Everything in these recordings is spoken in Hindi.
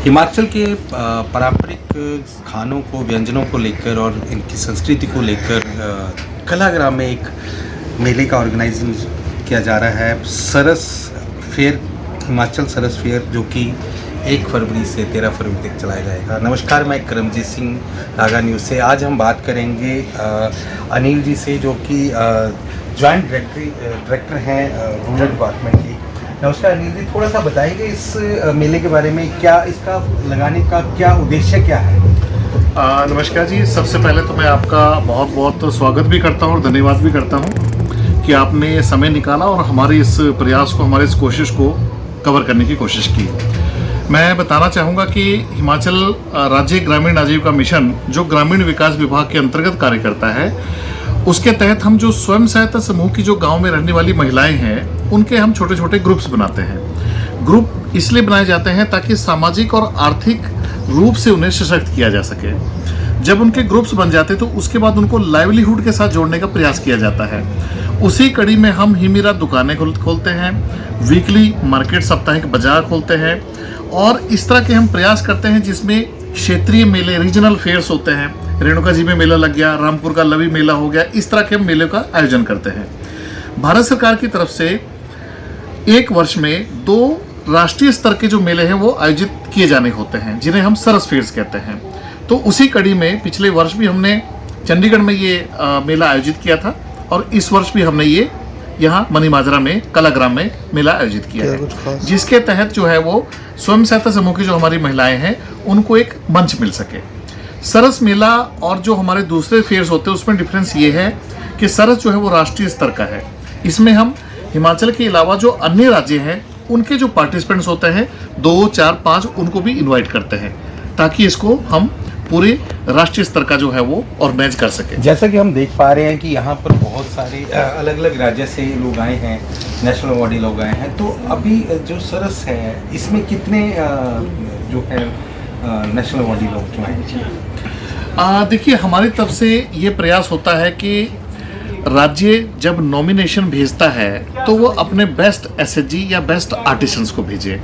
हिमाचल के पारंपरिक खानों को, व्यंजनों को लेकर और इनकी संस्कृति को लेकर कलाग्राम में एक मेले का ऑर्गेनाइजिंग किया जा रहा है, सरस फेयर, हिमाचल सरस फेयर, जो कि 1 फरवरी से 13 फरवरी तक चलाया जाएगा। नमस्कार, मैं करमजीत सिंह, नागा न्यूज़ से। आज हम बात करेंगे अनिल जी से, जो कि जॉइंट डायरेक्टर हैं रूरल डिपार्टमेंट की। नमस्कार अनिल जी, थोड़ा सा बताएंगे इस मेले के बारे में, क्या इसका लगाने का क्या उद्देश्य क्या है? नमस्कार जी, सबसे पहले तो मैं आपका बहुत बहुत स्वागत भी करता हूँ और धन्यवाद भी करता हूँ कि आपने समय निकाला और हमारे इस प्रयास को, हमारे इस कोशिश को कवर करने की कोशिश की। मैं बताना चाहूँगा कि हिमाचल राज्य ग्रामीण आजीविका मिशन, जो ग्रामीण विकास विभाग के अंतर्गत कार्य करता है, उसके तहत हम जो स्वयं सहायता समूह की जो गांव में रहने वाली महिलाएं हैं, उनके हम छोटे छोटे ग्रुप्स बनाते हैं। ग्रुप इसलिए बनाए जाते हैं ताकि सामाजिक और आर्थिक रूप से उन्हें सशक्त किया जा सके। जब उनके ग्रुप्स बन जाते तो उसके बाद उनको लाइवलीहुड के साथ जोड़ने का प्रयास किया जाता है। उसी कड़ी में हम हिमीरा दुकानें खोलते हैं, वीकली मार्केट, साप्ताहिक बाजार खोलते हैं और इस तरह के हम प्रयास करते हैं जिसमें क्षेत्रीय मेले, रीजनल फेयर्स होते हैं। रेणुका जी में मेला लग गया, रामपुर का लवी मेला हो गया, इस तरह के हम मेले का आयोजन करते हैं। भारत सरकार की तरफ से एक वर्ष में 2 राष्ट्रीय स्तर के जो मेले हैं वो आयोजित किए जाने होते हैं, जिन्हें हम सरस फेयर्स कहते हैं। तो उसी कड़ी में पिछले वर्ष भी हमने चंडीगढ़ में ये मेला आयोजित किया था और इस वर्ष भी हमने ये यहाँ मनीमाजरा में, कलाग्राम में मेला आयोजित किया है, जिसके तहत जो है वो स्वयं सहायता समूह की जो हमारी महिलाएं हैं उनको एक मंच मिल सके। सरस मेला और जो हमारे दूसरे फेयर्स होते हैं उसमें डिफरेंस ये है कि सरस जो है वो राष्ट्रीय स्तर का है। इसमें हम हिमाचल के अलावा जो अन्य राज्य हैं उनके जो पार्टिसिपेंट्स होते हैं 2, 4, 5 उनको भी इनवाइट करते हैं ताकि इसको हम पूरे राष्ट्रीय स्तर का जो है वो ऑर्गेनाइज कर सके। जैसा कि हम देख पा रहे हैं कि यहाँ पर बहुत सारे अलग अलग राज्य से लोग आए हैं, नेशनल अवार्डी लोग आए हैं। तो अभी जो सरस है इसमें कितने जो है नेशनल अवार्डी लोग जो आए? देखिए, हमारी तरफ से ये प्रयास होता है कि राज्य जब नॉमिनेशन भेजता है तो वो अपने बेस्ट एसएचजी या बेस्ट आर्टिसंस को भेजे।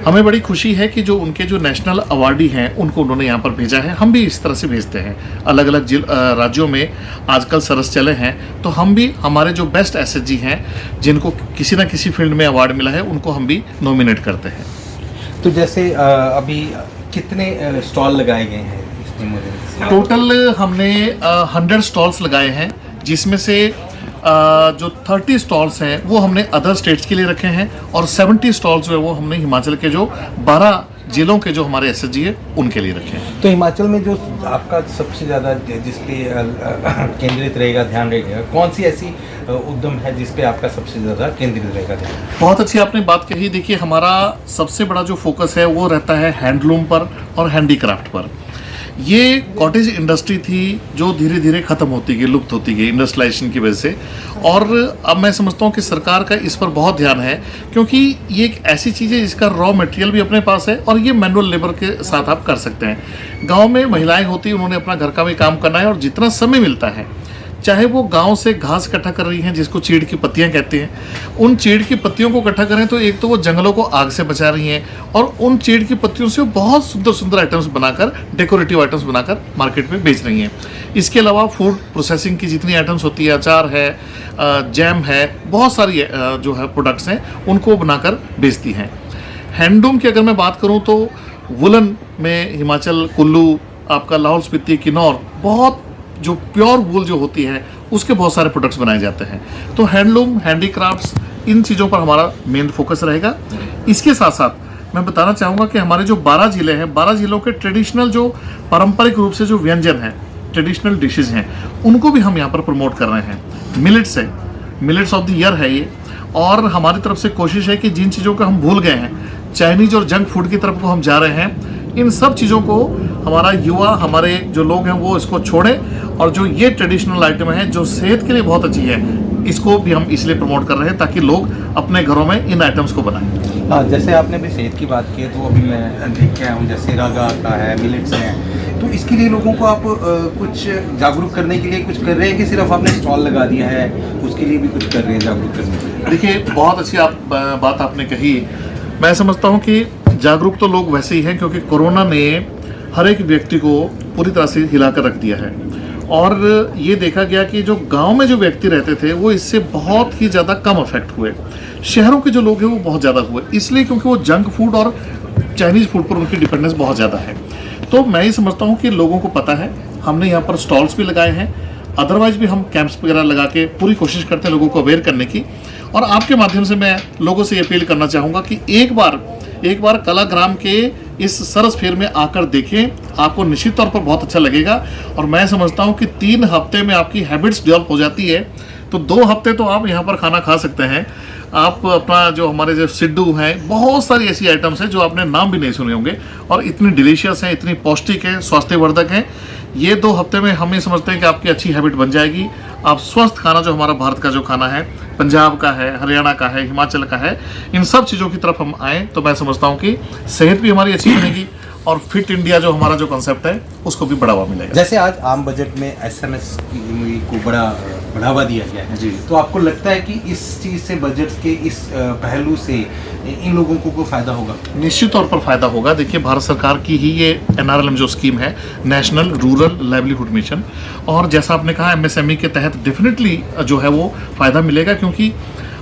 हमें बड़ी खुशी है कि जो उनके जो नेशनल अवार्डी हैं उनको उन्होंने यहाँ पर भेजा है। हम भी इस तरह से भेजते हैं, अलग अलग राज्यों में आजकल सरस चले हैं, तो हम भी हमारे जो बेस्ट एसएचजी हैं जिनको किसी न किसी फील्ड में अवार्ड मिला है उनको हम भी नॉमिनेट करते हैं। तो जैसे अभी कितने स्टॉल लगाए गए हैं इसमें? मुझे टोटल हमने 100 स्टॉल्स लगाए हैं, जिसमें से जो 30 स्टॉल्स हैं वो हमने अदर स्टेट्स के लिए रखे हैं और 70 स्टॉल्स जो है वो हमने हिमाचल के जो 12 जिलों के जो हमारे एसएचजी है उनके लिए रखे हैं। तो हिमाचल में जो आपका सबसे ज़्यादा जिस पे केंद्रित रहेगा, ध्यान रहेगा, कौन सी ऐसी उद्यम है जिस पे आपका सबसे ज़्यादा केंद्रित रहेगा ध्यान? बहुत अच्छी आपने बात कही। देखिए, हमारा सबसे बड़ा जो फोकस है वो रहता है हैंडलूम पर और हैंडीक्राफ्ट पर। ये कॉटेज इंडस्ट्री थी जो धीरे धीरे ख़त्म होती गई, लुप्त होती गई इंडस्ट्रियलाइजेशन की वजह से, और अब मैं समझता हूँ कि सरकार का इस पर बहुत ध्यान है, क्योंकि ये एक ऐसी चीज़ है जिसका रॉ मटेरियल भी अपने पास है और ये मैनुअल लेबर के साथ आप कर सकते हैं। गांव में महिलाएं होती हैं, उन्होंने अपना घर का भी काम करना है और जितना समय मिलता है, चाहे वो गांव से घास इकट्ठा कर रही हैं जिसको चीड़ की पत्तियां कहते हैं, उन चीड़ की पत्तियों को इकट्ठा करें तो एक तो वो जंगलों को आग से बचा रही हैं और उन चीड़ की पत्तियों से बहुत सुंदर सुंदर आइटम्स बनाकर, डेकोरेटिव आइटम्स बनाकर मार्केट में बेच रही हैं। इसके अलावा फूड प्रोसेसिंग की जितनी आइटम्स होती है, अचार है, जैम है, बहुत सारी जो है प्रोडक्ट्स हैं उनको बनाकर बेचती हैं। हैंडलूम की अगर मैं बात करूँ तो वुलन में हिमाचल, कुल्लू, आपका लाहौल स्पीति, किन्नौर, बहुत जो प्योर वूल जो होती है उसके बहुत सारे प्रोडक्ट्स बनाए जाते हैं। तो हैंडलूम, हैंडीक्राफ्ट्स, इन चीज़ों पर हमारा मेन फोकस रहेगा। इसके साथ साथ मैं बताना चाहूँगा कि हमारे जो 12 ज़िले हैं, 12 ज़िलों के ट्रेडिशनल जो पारंपरिक रूप से जो व्यंजन हैं, ट्रेडिशनल डिशेज़ हैं, उनको भी हम यहाँ पर प्रमोट कर रहे हैं। मिलेट्स है, मिलेट्स ऑफ द ईयर है ये, और हमारी तरफ से कोशिश है कि जिन चीज़ों को हम भूल गए हैं, चाइनीज और जंक फूड की तरफ को हम जा रहे हैं, इन सब चीज़ों को हमारा युवा, हमारे जो लोग हैं वो इसको छोड़ें और जो ये ट्रेडिशनल आइटम है जो सेहत के लिए बहुत अच्छी है, इसको भी हम इसलिए प्रमोट कर रहे हैं ताकि लोग अपने घरों में इन आइटम्स को बनाएं। हाँ, जैसे आपने भी सेहत की बात की है तो अभी मैं देख के आया हूँ, जैसे रागा का है, मिलेट्स हैं, तो इसके लिए लोगों को आप कुछ जागरूक करने के लिए कुछ कर रहे हैं कि सिर्फ आपने स्टॉल लगा दिया है, उसके लिए भी कुछ कर रहे हैं जागरूक करने के लिए? देखिए, बहुत अच्छी बात आपने कही। मैं समझता हूँ कि जागरूक तो लोग वैसे ही हैं, क्योंकि कोरोना ने हर एक व्यक्ति को पूरी तरह से हिलाकर रख दिया है। और ये देखा गया कि जो गांव में जो व्यक्ति रहते थे वो इससे बहुत ही ज़्यादा कम अफेक्ट हुए। शहरों के जो लोग हैं वो बहुत ज़्यादा हुए, इसलिए क्योंकि वो जंक फूड और चाइनीज़ फूड पर उनकी डिपेंडेंस बहुत ज़्यादा है। तो मैं ये समझता हूँ कि लोगों को पता है, हमने यहाँ पर स्टॉल्स भी लगाए हैं, अदरवाइज भी हम कैंप्स वगैरह लगा के पूरी कोशिश करते हैं लोगों को अवेयर करने की। और आपके माध्यम से मैं लोगों से अपील करना चाहूँगा कि एक बार कलाग्राम के इस सरस फेयर में आकर देखें, आपको निश्चित तौर पर बहुत अच्छा लगेगा। और मैं समझता हूँ कि 3 हफ्ते में आपकी हैबिट्स डेवलप हो जाती है, तो 2 हफ्ते तो आप यहाँ पर खाना खा सकते हैं। आप अपना जो हमारे जो सिड्डू हैं, बहुत सारी ऐसी आइटम्स हैं जो आपने नाम भी नहीं सुने होंगे और इतनी डिलीशियस हैं, इतनी पौष्टिक हैं, स्वास्थ्यवर्धक हैं। ये 2 हफ्ते में हम ये समझते हैं कि आपकी अच्छी हैबिट बन जाएगी। आप स्वस्थ खाना, जो हमारा भारत का जो खाना है, पंजाब का है, हरियाणा का है, हिमाचल का है, इन सब चीज़ों की तरफ हम आएँ तो मैं समझता हूँ कि सेहत भी हमारी अच्छी बनेगी और फिट इंडिया जो हमारा जो कंसेप्ट है उसको भी बढ़ावा मिलेगा। जैसे आज आम बजट में एसएमएस को बड़ा बढ़ावा दिया गया है जी। तो आपको लगता है कि इस चीज़ से, बजट के इस पहलू से इन लोगों को फायदा होगा? निश्चित तौर पर फायदा होगा। देखिए, भारत सरकार की ही ये NRLM जो स्कीम है, नेशनल रूरल लाइवलीहुड मिशन, और जैसा आपने कहा MSME के तहत डेफिनेटली जो है वो फायदा मिलेगा, क्योंकि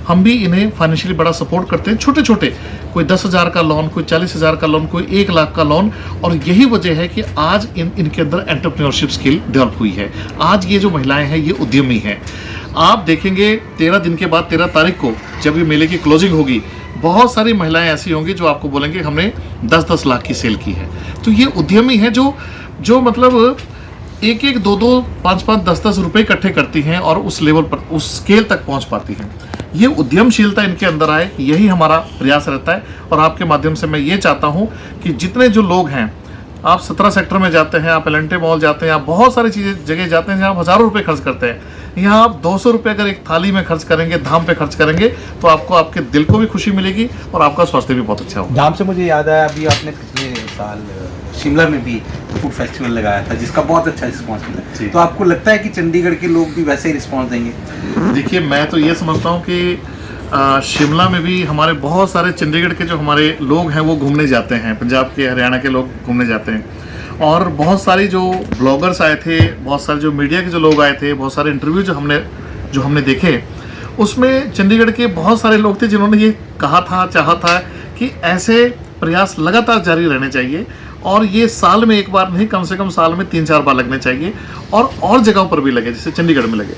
हम भी इन्हें फाइनेंशियली बड़ा सपोर्ट करते हैं। छोटे छोटे, कोई 10,000 का लोन, कोई 40,000 का लोन, कोई 1 लाख का लोन। और यही वजह है कि आज इनके अंदर एंटरप्रेन्योरशिप स्किल डेवलप हुई है। आज ये जो महिलाएं हैं ये उद्यमी हैं। आप देखेंगे 13 दिन के बाद 13 तारीख को जब ये मेले की क्लोजिंग होगी, बहुत सारी महिलाएं ऐसी होंगी जो आपको बोलेंगे हमने 10-10 लाख की सेल की है। तो ये उद्यमी है जो मतलब 1-1, 2-2, 5-5, 10-10 रुपए इकट्ठे करती हैं और उस लेवल पर, उस स्केल तक पहुंच पाती हैं। ये उद्यमशीलता इनके अंदर आए, यही हमारा प्रयास रहता है। और आपके माध्यम से मैं ये चाहता हूँ कि जितने जो लोग हैं, आप 17 सेक्टर में जाते हैं, आप एलेंटे मॉल जाते हैं, आप बहुत सारी चीज़ें जगह जाते हैं जहाँ आप हज़ारों रुपये खर्च करते हैं। यहाँ आप 200 रुपये अगर एक थाली में खर्च करेंगे, धाम पे खर्च करेंगे, तो आपको आपके दिल को भी खुशी मिलेगी और आपका स्वास्थ्य भी बहुत अच्छा होगा। धाम से मुझे याद आया, अभी आपने पिछले साल शिमला में भी फूड फेस्टिवल लगाया था जिसका बहुत अच्छा रिस्पॉन्स मिला, तो आपको लगता है कि चंडीगढ़ के लोग भी वैसे ही रिस्पॉन्स देंगे? देखिए, मैं तो ये समझता हूँ कि शिमला में भी हमारे बहुत सारे चंडीगढ़ के जो हमारे लोग हैं वो घूमने जाते हैं, पंजाब के, हरियाणा के लोग घूमने जाते हैं। और बहुत सारी जो ब्लॉगर्स आए थे, बहुत सारे जो मीडिया के जो लोग आए थे, बहुत सारे इंटरव्यू जो हमने देखे, उसमें चंडीगढ़ के बहुत सारे लोग थे जिन्होंने ये चाहा था कि ऐसे प्रयास लगातार जारी रहने चाहिए और ये साल में एक बार नहीं, कम से कम साल में 3-4 बार लगने चाहिए और जगहों पर भी लगे, जैसे चंडीगढ़ में लगे।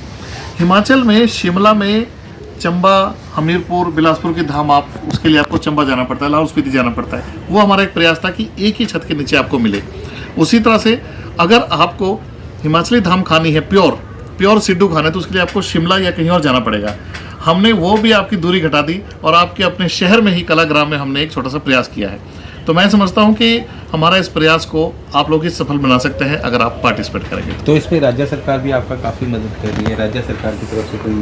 हिमाचल में, शिमला में, चंबा, हमीरपुर, बिलासपुर की धाम, आप उसके लिए आपको चंबा जाना पड़ता है, लाहौल स्पीति जाना पड़ता है। वो हमारा एक प्रयास था कि एक ही छत के नीचे आपको मिले। उसी तरह से अगर आपको हिमाचली धाम खानी है, प्योर सिड्डू खाना है, तो उसके लिए आपको शिमला या कहीं और जाना पड़ेगा। हमने वो भी आपकी दूरी घटा दी और आपके अपने शहर में ही कलाग्राम में हमने एक छोटा सा प्रयास किया है। तो मैं समझता हूँ कि हमारा इस प्रयास को आप लोग सफल बना सकते हैं अगर आप पार्टिसिपेट करेंगे। तो इसमें राज्य सरकार भी आपका काफ़ी मदद कर रही है, राज्य सरकार की तरफ से कोई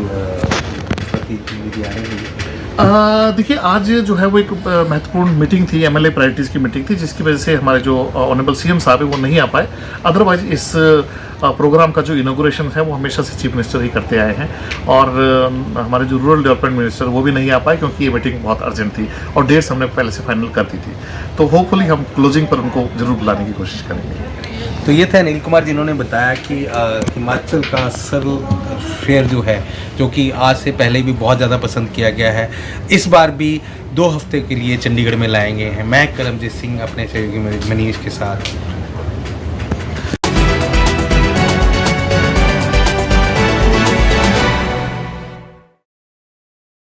प्रतिनिधि आ रहे हैं? देखिए, आज जो है वो एक महत्वपूर्ण मीटिंग थी, MLA प्रायोरिटीज़ की मीटिंग थी, जिसकी वजह से हमारे जो ऑनरेबल CM साहब है वो नहीं आ पाए। अदरवाइज इस प्रोग्राम का जो इनॉग्रेशन है वो हमेशा से चीफ मिनिस्टर ही करते आए हैं और हमारे जो रूरल डेवलपमेंट मिनिस्टर वो भी नहीं आ पाए क्योंकि ये मीटिंग बहुत अर्जेंट थी और डेट्स हमने पहले से फाइनल कर दी थी। तो होपफुली हम क्लोजिंग पर उनको जरूर बुलाने की कोशिश करेंगे। तो ये थे अनिल कुमार जिन्होंने बताया कि हिमाचल का सरल फेयर जो है, जो कि आज से पहले भी बहुत ज़्यादा पसंद किया गया है, इस बार भी 2 हफ्ते के लिए चंडीगढ़ में लाएंगे हैं। मैं करमजीत सिंह अपने सहयोगी मनीष के साथ।